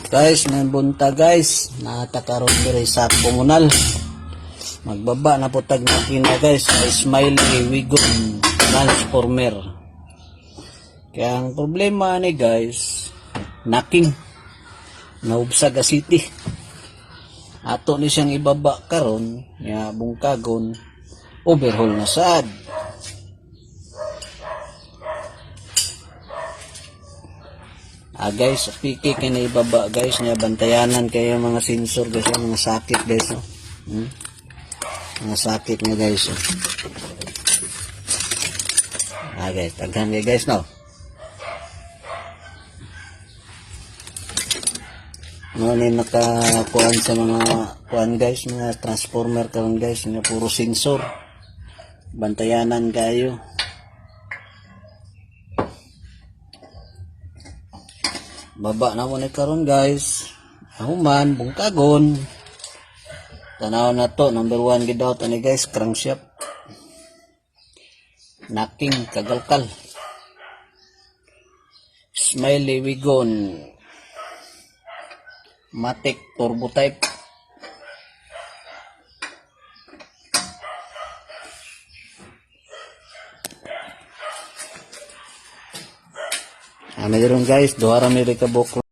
Guys, may bunta guys. Natakaroon diri sa komunal. Magbaba na po tag makina guys. Smiley Wigon transformer. Kaya ang problema ni guys, knocking. Naubsag a city. Ato ni siyang ibaba karon, ya bungkagon, overhaul na sad. Guys, piki kay na ibaba guys, niya bantayanan kayo mga sensor guys, mga sakit guys. No? Mga sakit nga guys. Guys, taghan kayo guys no. Ano ni nakakuan sa mga kuan guys, mga transformer karon guys, nga puro sensor. Bantayanan kayo. Baba na mo ni karon guys. Ahuman bungkagon. Tanaw na to, number 1 gid out ani guys, crankshaft. Knocking kagalkal. Smiley Wigon Matic turbo type. Mayroon guys, duha ra mi kabok